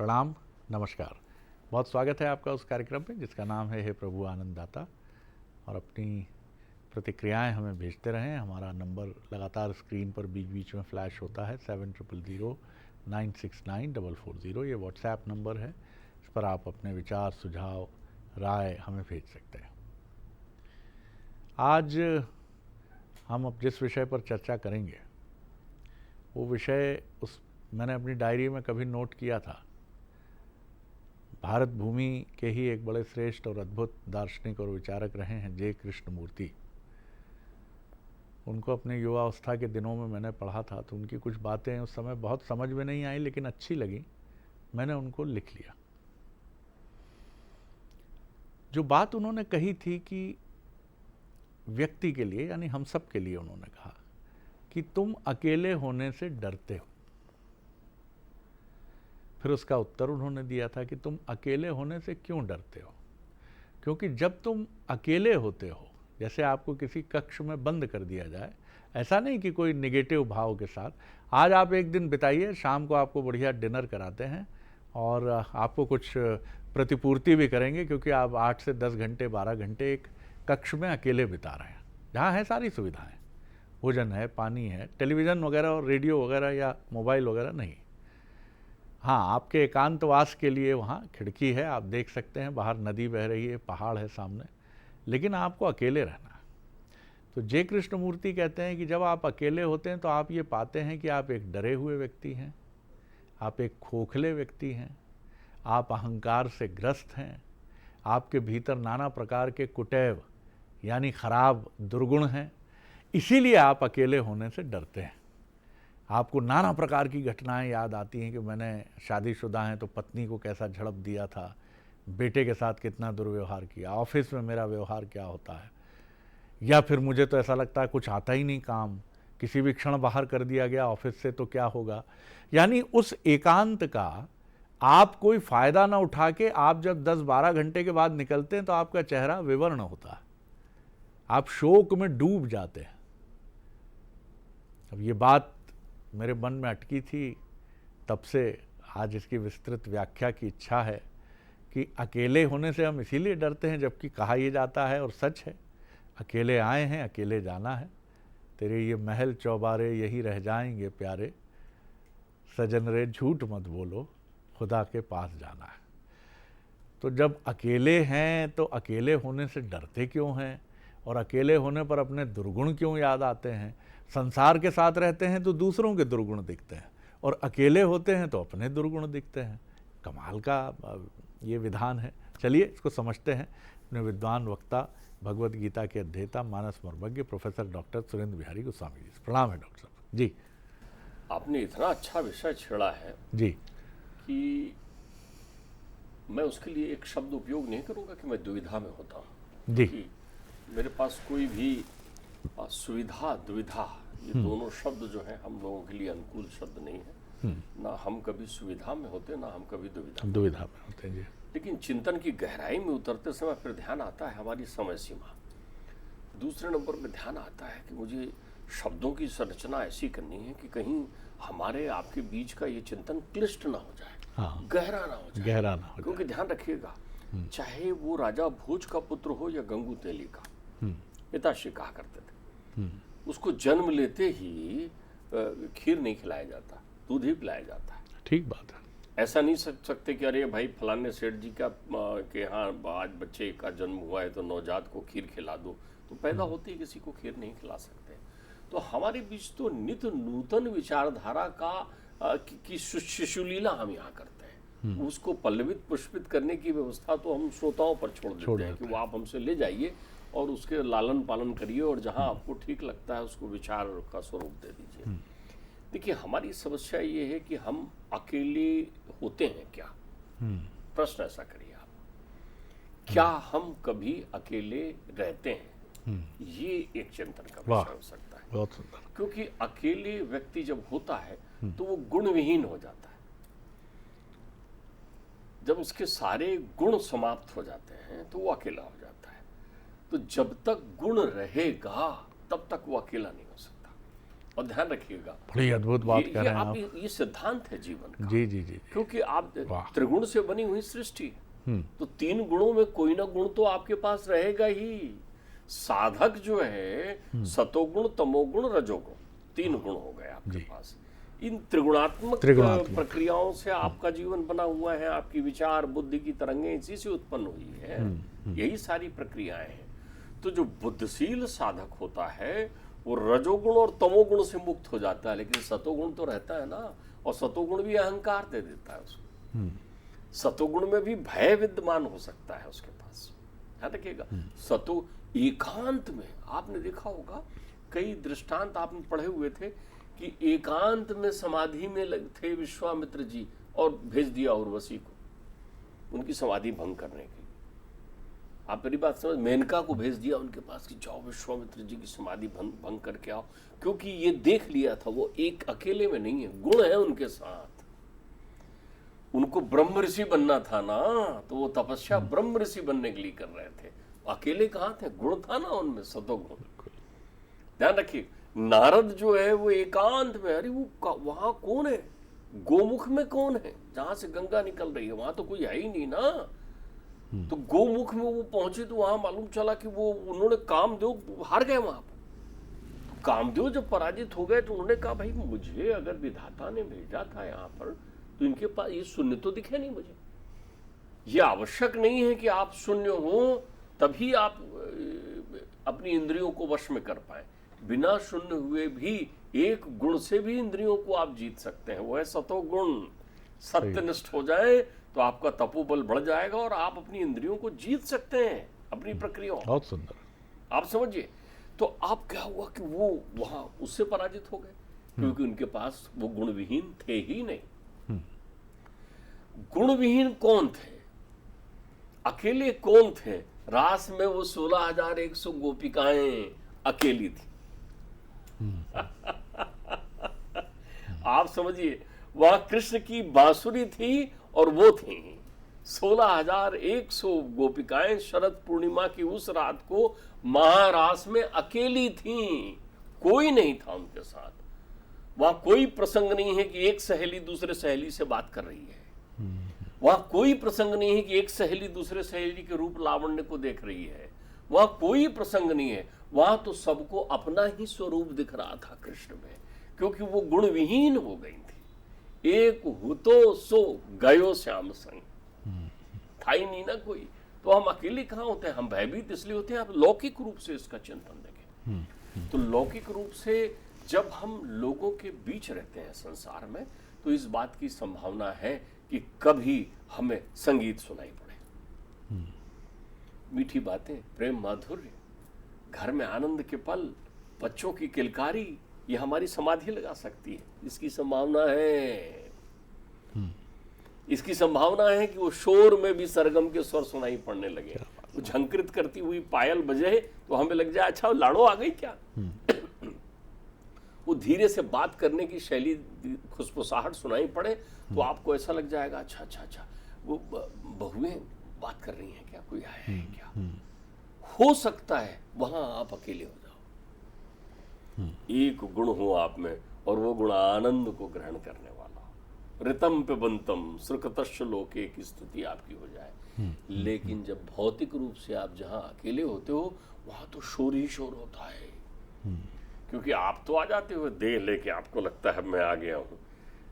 प्रणाम, नमस्कार। बहुत स्वागत है आपका उस कार्यक्रम में जिसका नाम है हे प्रभु आनंददाता। और अपनी प्रतिक्रियाएं हमें भेजते रहें। हमारा नंबर लगातार स्क्रीन पर बीच बीच में फ्लैश होता है 7000-969-440। ये व्हाट्सएप नंबर है, इस पर आप अपने विचार, सुझाव, राय हमें भेज सकते हैं। आज हम अब जिस विषय पर चर्चा करेंगे वो विषय मैंने अपनी डायरी में कभी नोट किया था। भारत भूमि के ही एक बड़े श्रेष्ठ और अद्भुत दार्शनिक और विचारक रहे हैं जे कृष्णमूर्ति। उनको अपने युवावस्था के दिनों में मैंने पढ़ा था, तो उनकी कुछ बातें उस समय बहुत समझ में नहीं आई लेकिन अच्छी लगी, मैंने उनको लिख लिया। जो बात उन्होंने कही थी कि व्यक्ति के लिए, यानी हम सब के लिए, उन्होंने कहा कि तुम अकेले होने से डरते हो। फिर उसका उत्तर उन्होंने दिया था कि तुम अकेले होने से क्यों डरते हो? क्योंकि जब तुम अकेले होते हो, जैसे आपको किसी कक्ष में बंद कर दिया जाए, ऐसा नहीं कि कोई नेगेटिव भाव के साथ, आज आप एक दिन बिताइए, शाम को आपको बढ़िया डिनर कराते हैं और आपको कुछ प्रतिपूर्ति भी करेंगे क्योंकि आप 8 से 10 घंटे 12 घंटे एक कक्ष में अकेले बिता रहे हैं, जहाँ है सारी सुविधाएं, भोजन है, पानी है, टेलीविज़न वगैरह और रेडियो वगैरह या मोबाइल वगैरह नहीं। हाँ, आपके एकांतवास के लिए वहाँ खिड़की है, आप देख सकते हैं बाहर नदी बह रही है, पहाड़ है सामने, लेकिन आपको अकेले रहना है। तो जे कृष्णमूर्ति कहते हैं कि जब आप अकेले होते हैं तो आप ये पाते हैं कि आप एक डरे हुए व्यक्ति हैं, आप एक खोखले व्यक्ति हैं, आप अहंकार से ग्रस्त हैं, आपके भीतर नाना प्रकार के कुटैव यानी खराब दुर्गुण हैं, इसीलिए आप अकेले होने से डरते हैं। आपको नाना प्रकार की घटनाएं याद आती हैं कि मैंने शादीशुदा हैं तो पत्नी को कैसा झड़प दिया था, बेटे के साथ कितना दुर्व्यवहार किया, ऑफिस में मेरा व्यवहार क्या होता है, या फिर मुझे तो ऐसा लगता है कुछ आता ही नहीं काम, किसी भी क्षण बाहर कर दिया गया ऑफिस से तो क्या होगा। यानी उस एकांत का आप कोई फ़ायदा ना उठा के आप जब 10-12 घंटे के बाद निकलते हैं तो आपका चेहरा विवर्ण होता है, आप शोक में डूब जाते हैं। अब ये बात मेरे मन में अटकी थी, तब से आज इसकी विस्तृत व्याख्या की इच्छा है कि अकेले होने से हम इसीलिए डरते हैं, जबकि कहा यह जाता है और सच है, अकेले आए हैं अकेले जाना है, तेरे ये महल चौबारे यही रह जाएंगे प्यारे, सजन रे झूठ मत बोलो खुदा के पास जाना है। तो जब अकेले हैं तो अकेले होने से डरते क्यों हैं, और अकेले होने पर अपने दुर्गुण क्यों याद आते हैं? संसार के साथ रहते हैं तो दूसरों के दुर्गुण दिखते हैं, और अकेले होते हैं तो अपने दुर्गुण दिखते हैं। कमाल का ये विधान है। चलिए इसको समझते हैं। अपने विद्वान वक्ता, भगवत गीता के अध्येता, मानस मर्मज्ञ प्रोफेसर डॉक्टर सुरेंद्र बिहारी गोस्वामी जी से। प्रणाम है डॉक्टर साहब जी। आपने इतना अच्छा विषय छेड़ा है जी कि मैं उसके लिए एक शब्द उपयोग नहीं करूंगा कि मैं दुविधा में होता हूँ जी। कि मेरे पास कोई भी सुविधा दुविधा ये दोनों शब्द जो हैं हम लोगों के लिए अनुकूल शब्द नहीं है। ना हम कभी सुविधा में होते, ना हम कभी दुविधा में होते हैं जी। लेकिन चिंतन की गहराई में उतरते समय फिर ध्यान आता है हमारी समय सीमा। दूसरे नंबर पे ध्यान आता है कि मुझे शब्दों की संरचना ऐसी करनी है कि कहीं हमारे आपके बीच का ये चिंतन क्लिष्ट ना हो जाए, हाँ, गहरा ना हो जाए। क्योंकि जाए। ध्यान रखिएगा, चाहे वो राजा भोज का पुत्र हो या गंगू तेली का, पिताश्री कहा करते थे, उसको जन्म लेते ही खीर नहीं खिलाया जाता, दूध ही पिलाया जाता है। ठीक बात है। ऐसा नहीं सकते कि अरे भाई फलाने सेठ जी का के यहाँ आज बच्चे का जन्म हुआ है तो नवजात को खीर खिला दो, तो पैदा होते ही किसी को खीर नहीं खिला सकते। तो हमारे बीच तो नित्य नूतन विचारधारा की शिशुलीला हम यहाँ करते हैं। उसको पल्लवित पुष्पित करने की व्यवस्था तो हम श्रोताओं पर छोड़ देते हैं कि वो आप हमसे ले जाइए और उसके लालन पालन करिए और जहाँ आपको ठीक लगता है उसको विचार का स्वरूप दे दीजिए। देखिए, हमारी समस्या ये है कि हम अकेले होते हैं क्या? प्रश्न ऐसा करिए आप, क्या हम कभी अकेले रहते हैं? ये एक चिंतन का विषय हो सकता है। बहुत सुंदर। क्योंकि अकेले व्यक्ति जब होता है तो वो गुणविहीन हो जाता है। जब उसके सारे गुण समाप्त हो जाते हैं तो वो अकेला हो जाता है। तो जब तक गुण रहेगा तब तक वो अकेला नहीं हो सकता। और ध्यान रखिएगा, बड़ी अद्भुत बात कह रहे हैं आप। ये सिद्धांत है जीवन का। जी जी जी। क्योंकि आप वाह। त्रिगुण से बनी हुई सृष्टि है, तो 3 गुणों में कोई ना गुण तो आपके पास रहेगा ही। साधक जो है सतोगुण, तमोगुण, रजोगुण, 3 गुण हो गए आपके पास। इन त्रिगुणात्मक प्रक्रियाओं से आपका जीवन बना हुआ है, आपकी विचार बुद्धि की तरंगें इसी से उत्पन्न हुई है, यही सारी प्रक्रियाएं हैं। तो जो बुद्धिशील साधक होता है वो रजोगुण और तमोगुण से मुक्त हो जाता है, लेकिन सतोगुण तो रहता है ना, और सतोगुण भी अहंकार दे देता है उसको। सतोगुण में भी भय विद्यमान हो सकता है उसके पास, ध्यान रखिएगा। सतो एकांत में आपने देखा होगा, कई दृष्टांत आपने पढ़े हुए थे कि एकांत में समाधि में थे विश्वामित्र जी और भेज दिया उर्वशी को उनकी समाधि भंग करने के लिए। आप मेरी बात समझ, मेनका को भेज दिया उनके पास कि जाओ विश्वामित्र जी की समाधि भंग करके आओ, क्योंकि ये देख लिया था वो एक अकेले में नहीं है, गुण है उनके साथ। उनको ब्रह्म ऋषि बनना था ना, तो वो तपस्या ब्रह्म ऋषि बनने के लिए कर रहे थे। अकेले कहाँ थे, गुण था ना उनमें, सतोगुण। ध्यान रखिए, नारद जो है वो एकांत में, अरे वो वहां कौन है, गोमुख में कौन है, जहां से गंगा निकल रही है, वहां तो कोई है ही नहीं ना। तो गोमुख में वो पहुंचे तो वहां मालूम चला कि वो उन्होंने कामदेव हार गए वहां पर। कामदेव जब पराजित हो गए तो उन्होंने कहा भाई मुझे अगर विधाता ने भेजा था यहाँ पर तो इनके पास ये शून्य तो दिखे नहीं मुझे। ये आवश्यक नहीं है कि आप शून्य हो तभी आप अपनी इंद्रियों को वश में कर पाए। बिना शून्य हुए भी एक गुण से भी इंद्रियों को आप जीत सकते हैं, वो है सतोगुण। सत्यनिष्ठ हो जाए तो आपका तपोबल बढ़ जाएगा और आप अपनी इंद्रियों को जीत सकते हैं अपनी प्रक्रियाओं। बहुत सुंदर, आप समझिए। तो आप क्या हुआ कि वो वहां उससे पराजित हो गए क्योंकि उनके पास वो गुणविहीन थे ही नहीं। गुणविहीन कौन थे, अकेले कौन थे? रास में वो 16,100 गोपिकाएं अकेली थी। आप समझिए, वहां कृष्ण की बांसुरी थी और वो थी 16,100 गोपिकाएं शरद पूर्णिमा की उस रात को महारास में अकेली थीं, कोई नहीं था उनके साथ। वहां कोई प्रसंग नहीं है कि एक सहेली दूसरे सहेली से बात कर रही है, वहां कोई प्रसंग नहीं है कि एक सहेली दूसरे सहेली के रूप लावण्य को देख रही है, वहां कोई प्रसंग नहीं है। वहां तो सबको अपना ही स्वरूप दिख रहा था कृष्ण में, क्योंकि वो गुणविहीन हो गई थी। एक हुतो सो गयो श्याम संग, था ही नहीं ना कोई। तो हम अकेले कहाँ होते हैं, हम भयभीत इसलिए होते हैं। आप लौकिक रूप से इसका चिंतन देखें तो लौकिक रूप से जब हम लोगों के बीच रहते हैं संसार में, तो इस बात की संभावना है कि कभी हमें संगीत सुनाई पड़े, मीठी बातें, प्रेम माधुर्य, घर में आनंद के पल, बच्चों की किलकारी, ये हमारी समाधि लगा सकती है। इसकी संभावना है, इसकी संभावना है कि वो शोर में भी सरगम के स्वर सुनाई पड़ने लगे, वो झंकृत करती हुई पायल बजे तो हमें लग जाए अच्छा लाड़ो आ गई क्या। वो धीरे से बात करने की शैली, खुशफुसाहट सुनाई पड़े तो आपको ऐसा लग जाएगा अच्छा अच्छा अच्छा वो बहुएं बात कर रही हैं क्या, कोई आया है क्या। हो सकता है वहां आप अकेले हो जाओ, एक गुण हो आप में और वो गुण आनंद को ग्रहण करने वाला हो, ऋतम पे बंतम सुकृतश्च लोके की स्थिति आपकी हो जाए। लेकिन जब भौतिक रूप से आप जहां अकेले होते हो वहां तो शोर ही शोर होता है, क्योंकि आप तो आ जाते हो देह लेके, आपको लगता है मैं आ गया हूं,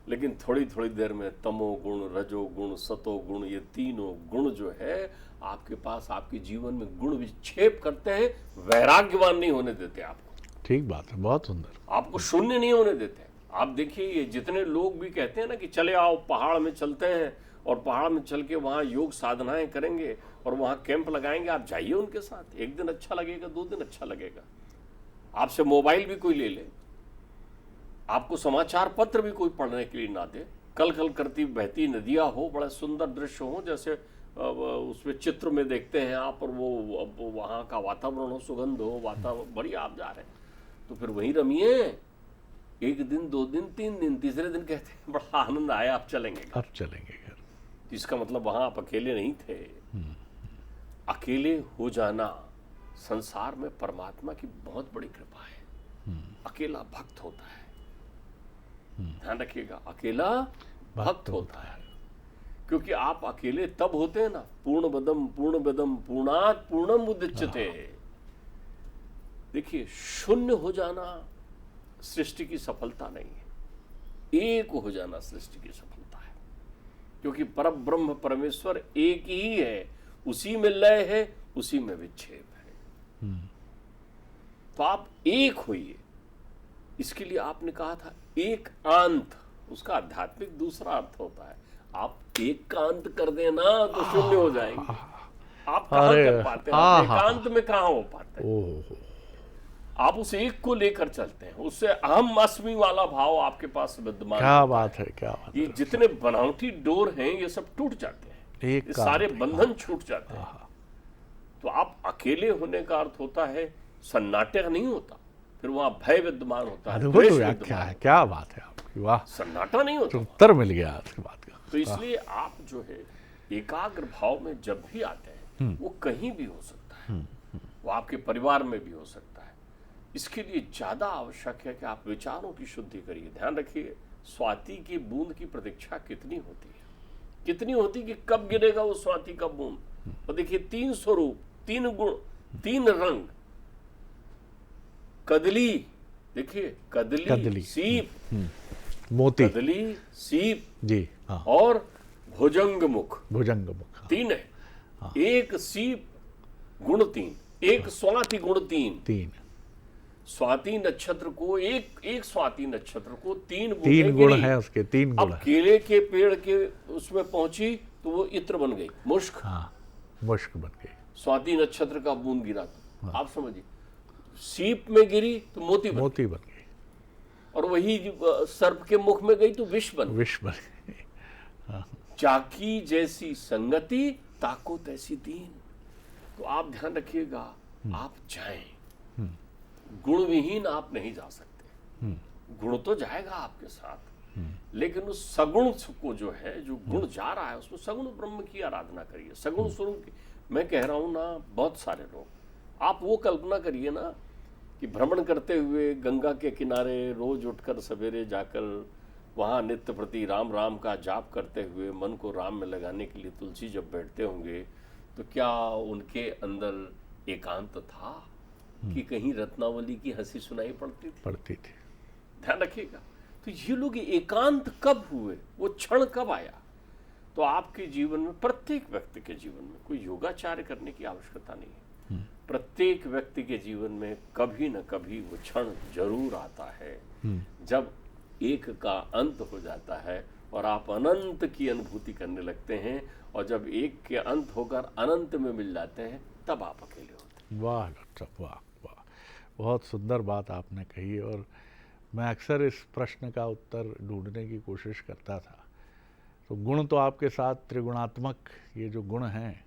लेकिन थोड़ी थोड़ी देर में तमोगुण, रजोगुण, सतोगुण, ये तीनों गुण जो है आपके पास आपके जीवन में गुण विक्षेप करते हैं, वैराग्यवान नहीं होने देते आपको। ठीक बात है, बहुत सुंदर। आपको शून्य नहीं होने देते। आप देखिए, ये जितने लोग भी कहते हैं ना कि चले आओ पहाड़ में चलते हैं और पहाड़ में चल के वहाँ योग साधनाएं करेंगे और वहाँ कैंप लगाएंगे, आप जाइए उनके साथ। एक दिन अच्छा लगेगा, 2 दिन अच्छा लगेगा, आपसे मोबाइल भी कोई ले ले, आपको समाचार पत्र भी कोई पढ़ने के लिए ना दे, कल कल करती बहती नदियाँ हो, बड़ा सुंदर दृश्य हो जैसे उसमें चित्र में देखते हैं आप, और वो वहाँ का वातावरण हो, सुगंध हो, वातावरण बढ़िया, आप जा रहे हैं तो फिर वहीं रमिए। 1 दिन, 2 दिन, 3 दिन, तीसरे दिन कहते हैं बड़ा आनंद आया, आप चलेंगे, अब चलेंगे घर। इसका मतलब वहां आप अकेले नहीं थे। अकेले हो जाना संसार में परमात्मा की बहुत बड़ी कृपा है। अकेला भक्त होता है। ध्यान रखिएगा, अकेला भक्त होता है। क्योंकि आप अकेले तब होते हैं ना, पूर्णबदम पूर्णात् पूर्णम उदच्यते। देखिए, शून्य हो जाना सृष्टि की सफलता नहीं है, एक हो जाना सृष्टि की सफलता है। क्योंकि परब्रह्म परमेश्वर एक ही है, उसी में लय है, उसी में विक्षेप है। तो आप एक होइए। इसके लिए आपने कहा था एक आंत, उसका आध्यात्मिक दूसरा अर्थ होता है। आप एक का अंत कर देना तो शून्य हो जाएंगे। आप कहां कर पाते हैं? एकांत में कहां हो पाते हैं? आप उस एक को लेकर चलते हैं, उससे अहम अस्मि वाला भाव आपके पास विद्यमान। क्या बात है, क्या बात है। ये जितने बनावटी डोर हैं ये सब टूट जाते हैं, ये सारे बंधन छूट जाते हैं। तो आप अकेले होने का अर्थ होता है सन्नाटे नहीं होता, फिर वहां भय विद्यमान होता है, द्वेष विद्यमान है। क्या बात है आपकी, वाह, सन्नाटा नहीं होता। उत्तर मिल गया आपकी बात का। तो इसलिए आप जो है एकाग्र भाव में जब भी आते हैं, वो कहीं भी हो सकता है, वो आपके परिवार में भी हो सकता है। इसके लिए ज्यादा आवश्यक है कि आप विचारों की शुद्धि करिए। ध्यान रखिए, स्वाति की बूंद की प्रतीक्षा कितनी होती है, कितनी होती कि कब गिरेगा वो स्वाति का बूंद। और देखिए, 3 स्वरूप, 3 गुण, 3 रंग, कदली, देखिए कदली, सीप, मोती, कदली, सीप जी, हाँ, और भुजंग मुख, 3 है। एक सीप गुण 3, एक स्वाति गुण 3। स्वाति नक्षत्र को एक स्वाति नक्षत्र को 3 गुण है उसके, 3 गुण। अब केले के पेड़ के उसमें पहुंची तो वो इत्र बन गई, मुश्क, मुश्क बन गई। स्वाति नक्षत्र का बूंद गिरा तो आप समझिए, सीप में गिरी तो मोती बन गई, और वही सर्प के मुख में गई तो विष बन गई। चाकी जैसी संगति ताको तैसी दीन। तो आप ध्यान रखिएगा, आप जाएं, गुण विहीन आप नहीं जा सकते। गुण तो जाएगा आपके साथ, लेकिन उस सगुण को जो है, जो गुण जा रहा है, उसमें सगुण ब्रह्म की आराधना करिए, सगुण स्वरूप की। मैं कह रहा हूं ना, बहुत सारे लोग, आप वो कल्पना करिए ना कि भ्रमण करते हुए गंगा के किनारे रोज उठकर सवेरे जाकर वहां नित्य प्रति राम राम का जाप करते हुए मन को राम में लगाने के लिए तुलसी जब बैठते होंगे, तो क्या उनके अंदर एकांत था कि कहीं रत्नावली की हंसी सुनाई पड़ती थी? ध्यान रखिएगा। तो ये लोग एकांत कब हुए, वो क्षण कब आया? तो आपके जीवन में, प्रत्येक व्यक्ति के जीवन में कोई योगाचार्य करने की आवश्यकता नहीं है। प्रत्येक व्यक्ति के जीवन में कभी न कभी वो क्षण जरूर आता है जब एक का अंत हो जाता है और आप अनंत की अनुभूति करने लगते हैं, और जब एक के अंत होकर अनंत में मिल जाते हैं, तब आप अकेले होते हैं। वाह डॉक्टर, वाह वाह, बहुत सुंदर बात आपने कही। और मैं अक्सर इस प्रश्न का उत्तर ढूंढने की कोशिश करता था। तो गुण तो आपके साथ, त्रिगुणात्मक ये जो गुण हैं,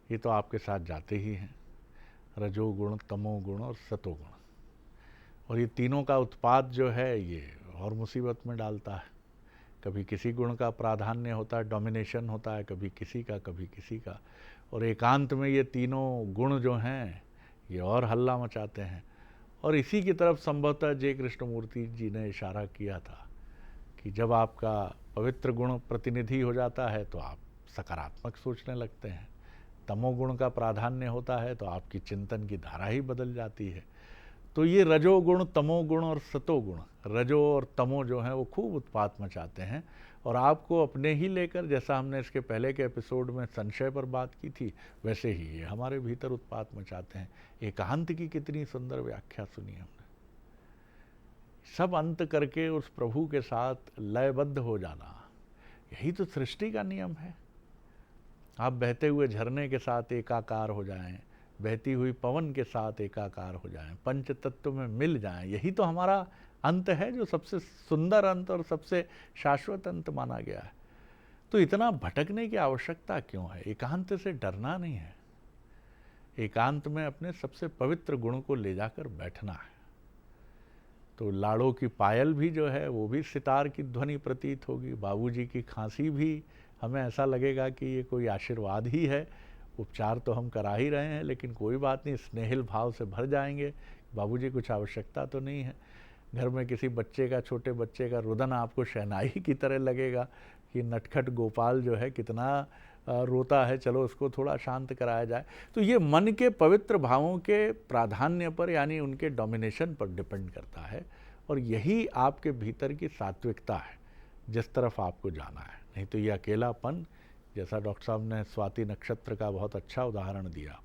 ये तो आपके साथ जाते ही हैं, रजोगुण, तमोगुण और सतोगुण। और ये तीनों का उत्पाद जो है, ये और मुसीबत में डालता है। कभी किसी गुण का प्राधान्य होता है, डोमिनेशन होता है, कभी किसी का, कभी किसी का। और एकांत में ये तीनों गुण जो हैं, ये और हल्ला मचाते हैं। और इसी की तरफ संभवतः जय कृष्णमूर्ति जी ने इशारा किया था कि जब आपका पवित्र गुण प्रतिनिधि हो जाता है तो आप सकारात्मक सोचने लगते हैं, तमोगुण का प्राधान्य होता है तो आपकी चिंतन की धारा ही बदल जाती है। तो ये रजोगुण, तमोगुण और सतोगुण, रजो और तमो जो हैं वो खूब उत्पात मचाते हैं। और आपको अपने ही लेकर, जैसा हमने इसके पहले के एपिसोड में संशय पर बात की थी, वैसे ही ये हमारे भीतर उत्पात मचाते हैं। एकांत की कितनी सुंदर व्याख्या सुनी हमने। सब अंत करके उस प्रभु के साथ लयबद्ध हो जाना, यही तो सृष्टि का नियम है। आप बहते हुए झरने के साथ एकाकार हो जाएं, बहती हुई पवन के साथ एकाकार हो जाएं, पंच तत्व में मिल जाएं, यही तो हमारा अंत है, जो सबसे सुंदर अंत और सबसे शाश्वत अंत माना गया है। तो इतना भटकने की आवश्यकता क्यों है? एकांत से डरना नहीं है, एकांत में अपने सबसे पवित्र गुण को ले जाकर बैठना है। तो लाड़ों की पायल भी जो है वो भी सितार की ध्वनि प्रतीत होगी, बाबूजी की खांसी भी हमें ऐसा लगेगा कि ये कोई आशीर्वाद ही है। उपचार तो हम करा ही रहे हैं, लेकिन कोई बात नहीं, स्नेहिल भाव से भर जाएंगे बाबूजी कुछ आवश्यकता तो नहीं है। घर में किसी बच्चे का, छोटे बच्चे का रुदन आपको शहनाई की तरह लगेगा कि नटखट गोपाल जो है कितना रोता है, चलो उसको थोड़ा शांत कराया जाए। तो ये मन के पवित्र भावों के प्राधान्य पर, यानी उनके डोमिनेशन पर डिपेंड करता है, और यही आपके भीतर की सात्विकता है जिस तरफ आपको जाना है। नहीं तो ये अकेलापन, जैसा डॉक्टर साहब ने स्वाति नक्षत्र का बहुत अच्छा उदाहरण दिया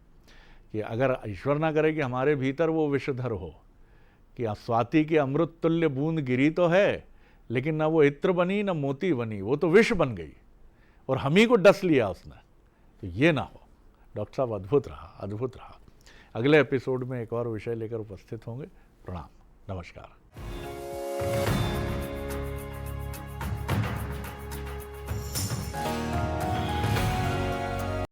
कि अगर ईश्वर ना करे कि हमारे भीतर वो विषधर हो कि स्वाति की अमृत तुल्य बूंद गिरी तो है, लेकिन ना वो इत्र बनी ना मोती बनी, वो तो विष बन गई और हम ही को डस लिया उसने, तो ये ना हो। डॉक्टर साहब अद्भुत रहा, अद्भुत रहा। अगले एपिसोड में एक और विषय लेकर उपस्थित होंगे। प्रणाम, नमस्कार।